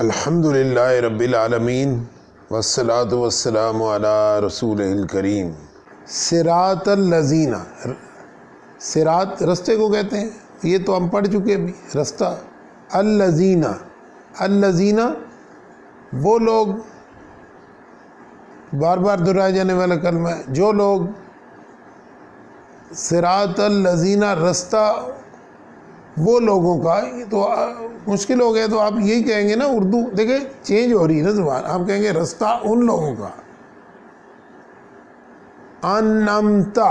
الحمدللہ رب العالمین والصلاة والسلام علی رسول الکریم۔ صراط الذین، صراط رستے کو کہتے ہیں، یہ تو ہم پڑھ چکے ابھی رستہ۔ الذین، الذین وہ لوگ، بار بار دہرائے جانے والا کلمہ ہے، جو لوگ، صراط الذین رستہ وہ لوگوں کا، یہ تو مشکل ہو گیا، تو آپ یہی کہیں گے نا، اردو دیکھیں چینج ہو رہی ہے نا زبان، آپ کہیں گے رستہ ان لوگوں کا۔ انعمتا،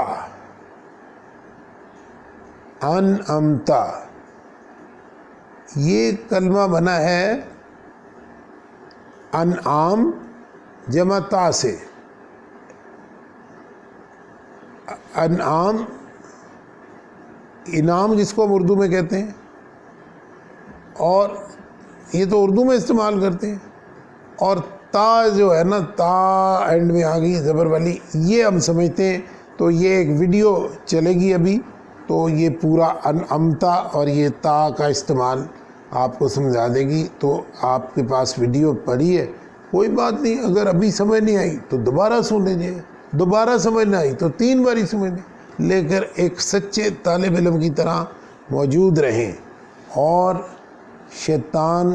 انعمتا یہ کلمہ بنا ہے انعام جمع تا سے۔ انعام، انعام جس کو ہم اردو میں کہتے ہیں، اور یہ تو اردو میں استعمال کرتے ہیں، اور تا جو ہے نا، تا اینڈ میں آ گئی زبر والی، یہ ہم سمجھتے ہیں۔ تو یہ ایک ویڈیو چلے گی ابھی، تو یہ پورا انعمتا اور یہ تا کا استعمال آپ کو سمجھا دے گی۔ تو آپ کے پاس ویڈیو پڑی ہے، کوئی بات نہیں، اگر ابھی سمجھ نہیں آئی تو دوبارہ سن لیجیے، دوبارہ سمجھ نہ آئی تو 3 بار ہی سمجھ لیں، لے کر ایک سچے طالب علم کی طرح موجود رہیں، اور شیطان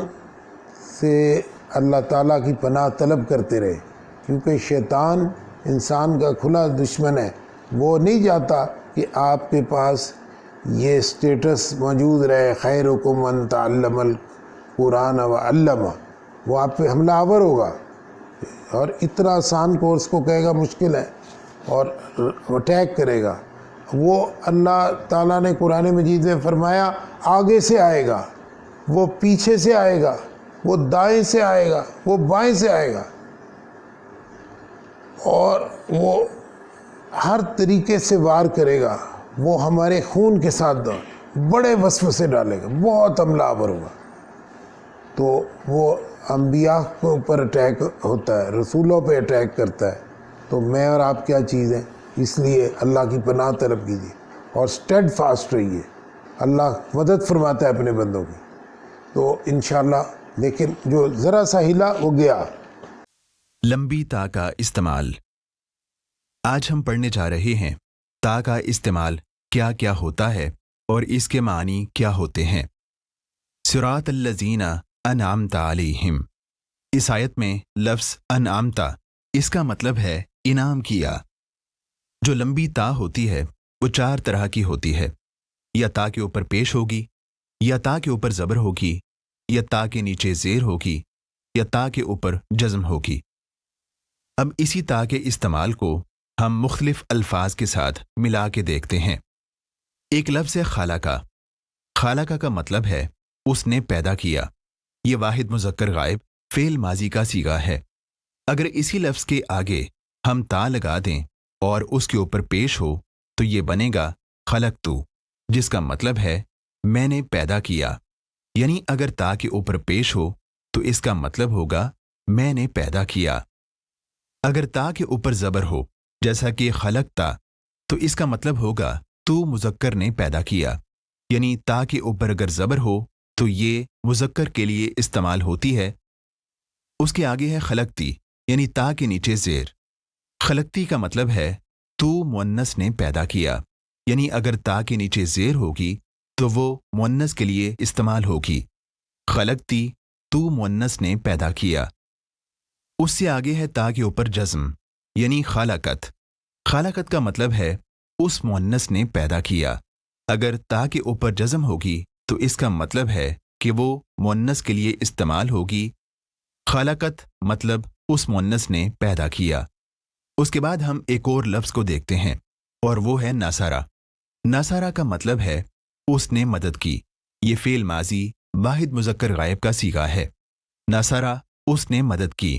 سے اللہ تعالیٰ کی پناہ طلب کرتے رہے، کیونکہ شیطان انسان کا کھلا دشمن ہے۔ وہ نہیں چاہتا کہ آپ کے پاس یہ سٹیٹس موجود رہے، خیرکم من تعلم القرآن وعلمہ، وہ آپ پہ حملہ آور ہوگا، اور اتنا آسان کورس کو کہے گا مشکل ہے، اور اٹیک کرے گا۔ وہ اللہ تعالیٰ نے قرآن مجید میں فرمایا آگے سے آئے گا، وہ پیچھے سے آئے گا، وہ دائیں سے آئے گا، وہ بائیں سے آئے گا، اور وہ ہر طریقے سے وار کرے گا، وہ ہمارے خون کے ساتھ بڑے وسوسے ڈالے گا، بہت حملہ آور ہوگا۔ تو وہ انبیاء کے اوپر اٹیک ہوتا ہے، رسولوں پہ اٹیک کرتا ہے، تو میں اور آپ کیا چیز ہیں؟ اس لیے اللہ کی پناہ طلب کیجیے اور اسٹیڈ فاسٹ رہیے، اللہ مدد فرماتا ہے اپنے بندوں کی۔ تو انشاءاللہ، لیکن جو ذرا سا ہلا وہ گیا۔ لمبی تا کا استعمال۔ آج ہم پڑھنے جا رہے ہیں تا کا استعمال کیا کیا ہوتا ہے اور اس کے معنی کیا ہوتے ہیں۔ صراط الذین انعمت علیہم، اس آیت میں لفظ انعمتا، اس کا مطلب ہے انعام کیا۔ جو لمبی تا ہوتی ہے وہ 4 طرح کی ہوتی ہے، یا تا کے اوپر پیش ہوگی، یا تا کے اوپر زبر ہوگی، یا تا کے نیچے زیر ہوگی، یا تا کے اوپر جزم ہوگی۔ اب اسی تا کے استعمال کو ہم مختلف الفاظ کے ساتھ ملا کے دیکھتے ہیں۔ ایک لفظ ہے خالقہ۔ خالقہ کا مطلب ہے اس نے پیدا کیا، یہ واحد مذکر غائب فعل ماضی کا صیغہ ہے۔ اگر اسی لفظ کے آگے ہم تا لگا دیں اور اس کے اوپر پیش ہو تو یہ بنے گا خلقتو، جس کا مطلب ہے میں نے پیدا کیا۔ یعنی اگر تا کے اوپر پیش ہو تو اس کا مطلب ہوگا میں نے پیدا کیا۔ اگر تا کے اوپر زبر ہو جیسا کہ خلقتا، تو اس کا مطلب ہوگا تو مذکر نے پیدا کیا۔ یعنی تا کے اوپر اگر زبر ہو تو یہ مذکر کے لیے استعمال ہوتی ہے۔ اس کے آگے ہے خلقتی، یعنی تا کے نیچے زیر۔ خلقتی کا مطلب ہے تو مؤنث نے پیدا کیا، یعنی اگر تا کے نیچے زیر ہوگی تو وہ مؤنث کے لیے استعمال ہوگی۔ خلقتی، تو مؤنث نے پیدا کیا۔ اس سے آگے ہے تا کے اوپر جزم، یعنی خالقت۔ خالقت کا مطلب ہے اس مؤنث نے پیدا کیا۔ اگر تا کے اوپر جزم ہوگی تو اس کا مطلب ہے کہ وہ مؤنث کے لیے استعمال ہوگی۔ خالقت مطلب اس مؤنث نے پیدا کیا۔ اس کے بعد ہم ایک اور لفظ کو دیکھتے ہیں، اور وہ ہے ناصرہ۔ ناصرہ کا مطلب ہے اس نے مدد کی، یہ فعل ماضی واحد مذکر غائب کا صیغہ ہے۔ ناصرہ، اس نے مدد کی۔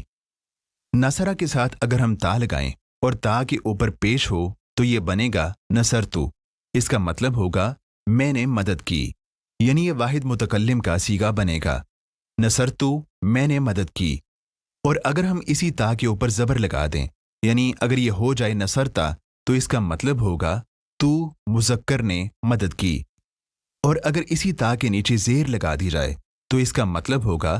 ناصرہ کے ساتھ اگر ہم تا لگائیں اور تا کے اوپر پیش ہو تو یہ بنے گا نصرتو، اس کا مطلب ہوگا میں نے مدد کی، یعنی یہ واحد متکلم کا صیغہ بنے گا، نصرتو، میں نے مدد کی۔ اور اگر ہم اسی تا کے اوپر زبر لگا دیں، یعنی اگر یہ ہو جائے نصرتا، تو اس کا مطلب ہوگا تو مذکر نے مدد کی۔ اور اگر اسی تا کے نیچے زیر لگا دی جائے تو اس کا مطلب ہوگا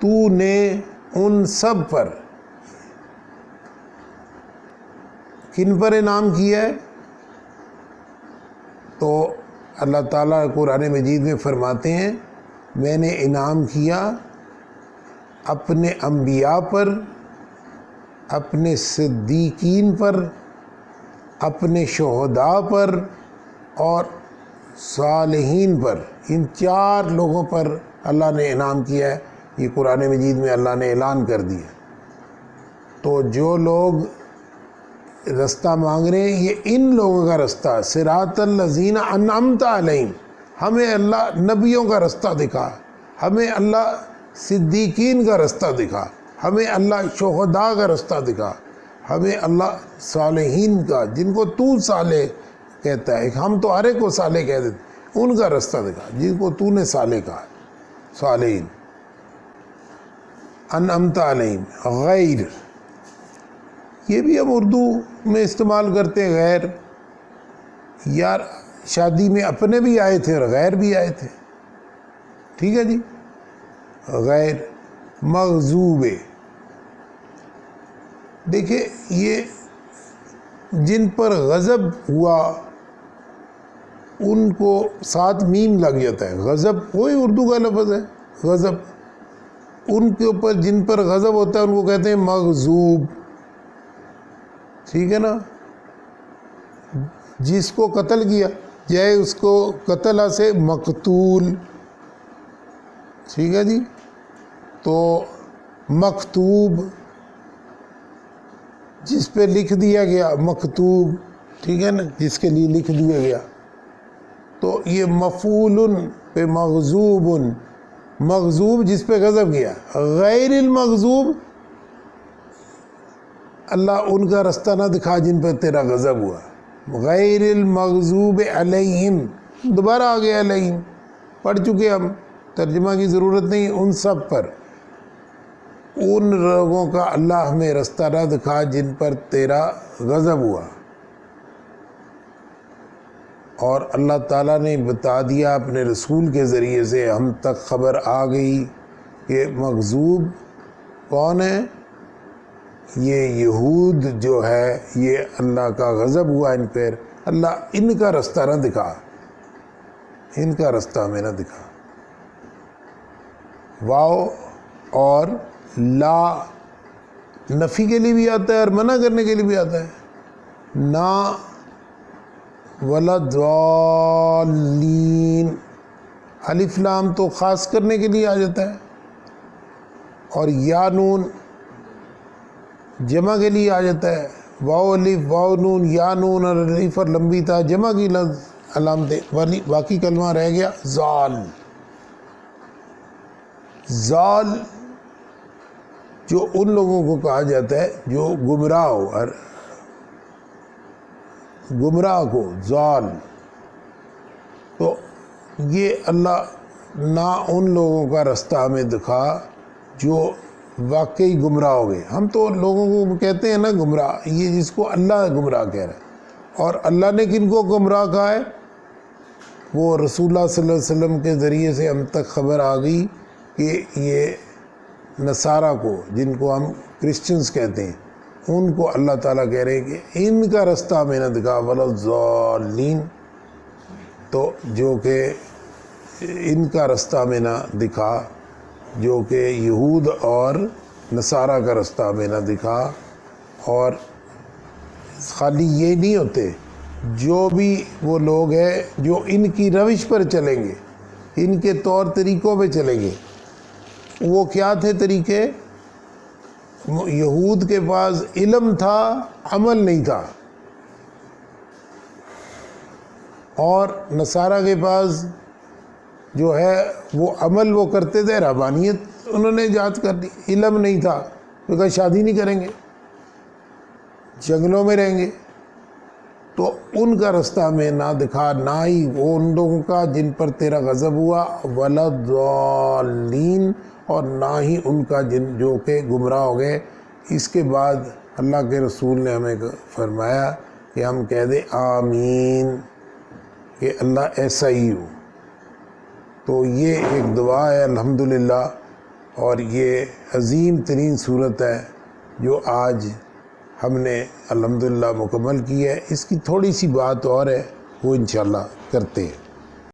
تو نے ان سب پر کن پر انعام کیا ہے؟ تو اللہ تعالیٰ قرآن مجید میں فرماتے ہیں میں نے انعام کیا اپنے انبیاء پر، اپنے صدیقین پر، اپنے شہداء پر اور صالحین پر۔ ان 4 لوگوں پر اللہ نے انعام کیا ہے۔ یہ قرآن مجید میں اللہ نے اعلان کر دیا۔ تو جو لوگ رستہ مانگ رہے ہیں یہ ان لوگوں کا رستہ ہے، صراط الذین انعمت علیہم۔ ہمیں اللہ نبیوں کا رستہ دکھا، ہمیں اللہ صدیقین کا رستہ دکھا، ہمیں اللہ شہداء کا رستہ دکھا، ہمیں اللہ صالحین کا، جن کو تو صالح کہتا ہے، ہم تو ہر ایک کو صالح کہہ دیتے، ان کا رستہ دکھا جن کو تو نے صالح کہا، صالحین۔ انعمت علیہم، غیر، یہ بھی ہم اردو میں استعمال کرتے ہیں غیر۔ یار شادی میں اپنے بھی آئے تھے اور غیر بھی آئے تھے، ٹھیک ہے جی۔ غیر مغضوب، دیکھیں یہ جن پر غضب ہوا ان کو ساتھ میم لگ جاتا ہے۔ غضب وہی اردو کا لفظ ہے، غضب۔ ان کے اوپر جن پر غضب ہوتا ہے ان کو کہتے ہیں مغضوب، ٹھیک ہے نا۔ جس کو قتل کیا جائے اس کو قتل سے مقتول، ٹھیک ہے جی۔ تو مکتوب، جس پہ لکھ دیا گیا، مکتوب، ٹھیک ہے نا، جس کے لیے لکھ دیا گیا۔ تو یہ مفعول پہ مغضوب، مغضوب جس پہ غضب کیا۔ غیر المغضوب، اللہ ان کا رستہ نہ دکھا جن پر تیرا غضب ہوا۔ غیر المغضوب علیہم، دوبارہ آ گیا علیہم، پڑھ چکے ہم، ترجمہ کی ضرورت نہیں۔ ان سب پر، ان لوگوں کا اللہ ہمیں رستہ نہ دکھا جن پر تیرا غضب ہوا۔ اور اللہ تعالیٰ نے بتا دیا اپنے رسول کے ذریعے سے، ہم تک خبر آ گئی کہ مغضوب کون ہے؟ یہ یہود جو ہے، یہ اللہ کا غضب ہوا ان پر، اللہ ان کا رستہ نہ دکھا، ان کا رستہ ہمیں نہ دکھا۔ واو اور لا نفی کے لیے بھی آتا ہے اور منع کرنے کے لیے بھی آتا ہے۔ نا ولا الضالین، الف لام تو خاص کرنے کے لیے آ جاتا ہے، اور یا نون جمع کے لیے آ جاتا ہے۔ واو الف واو نون یا نون اور الف اور لمبی تا جمع کی لفظ علامتیں، باقی کلمہ رہ گیا زال۔ زال جو ان لوگوں کو کہا جاتا ہے جو گمراہ ہو، اور گمراہ کو زال۔ تو یہ اللہ نہ ان لوگوں کا رستہ ہمیں دکھا جو واقعی گمراہ ہو گئے۔ ہم تو لوگوں کو کہتے ہیں نا گمراہ، یہ جس کو اللہ گمراہ کہہ رہا ہے۔ اور اللہ نے کن کو گمراہ کہا ہے؟ وہ رسول اللہ صلی اللہ علیہ وسلم کے ذریعے سے ہم تک خبر آ گئی کہ یہ نصارہ کو، جن کو ہم کرسچنز کہتے ہیں، ان کو اللہ تعالیٰ کہہ رہے ہیں کہ ان کا رستہ ہمیں نہ دکھا، ولا الضالین، تو جو کہ ان کا رستہ ہمیں نہ دکھا، جو کہ یہود اور نصارہ کا رستہ ہمیں نہ دکھا۔ اور خالی یہ نہیں ہوتے، جو بھی وہ لوگ ہیں جو ان کی روش پر چلیں گے، ان کے طور طریقوں پہ چلیں گے۔ وہ کیا تھے طریقے؟ یہود کے پاس علم تھا، عمل نہیں تھا، اور نصارہ کے پاس جو ہے وہ عمل وہ کرتے تھے، رہبانیت انہوں نے ایجاد کر دی۔ علم نہیں تھا، تو کہا شادی نہیں کریں گے، جنگلوں میں رہیں گے۔ تو ان کا رستہ ہمیں نہ دکھا، نہ ہی وہ ان لوگوں کا جن پر تیرا غضب ہوا، ولا الضالین، اور نہ ہی ان کا جن جو کہ گمراہ ہو گئے۔ اس کے بعد اللہ کے رسول نے ہمیں فرمایا کہ ہم کہہ دیں آمین، کہ اللہ ایسا ہی ہو۔ تو یہ ایک دعا ہے الحمدللہ اور یہ عظیم ترین صورت ہے جو آج ہم نے الحمدللہ مکمل کی ہے. اس کی تھوڑی سی بات اور ہے، وہ انشاءاللہ کرتے ہیں.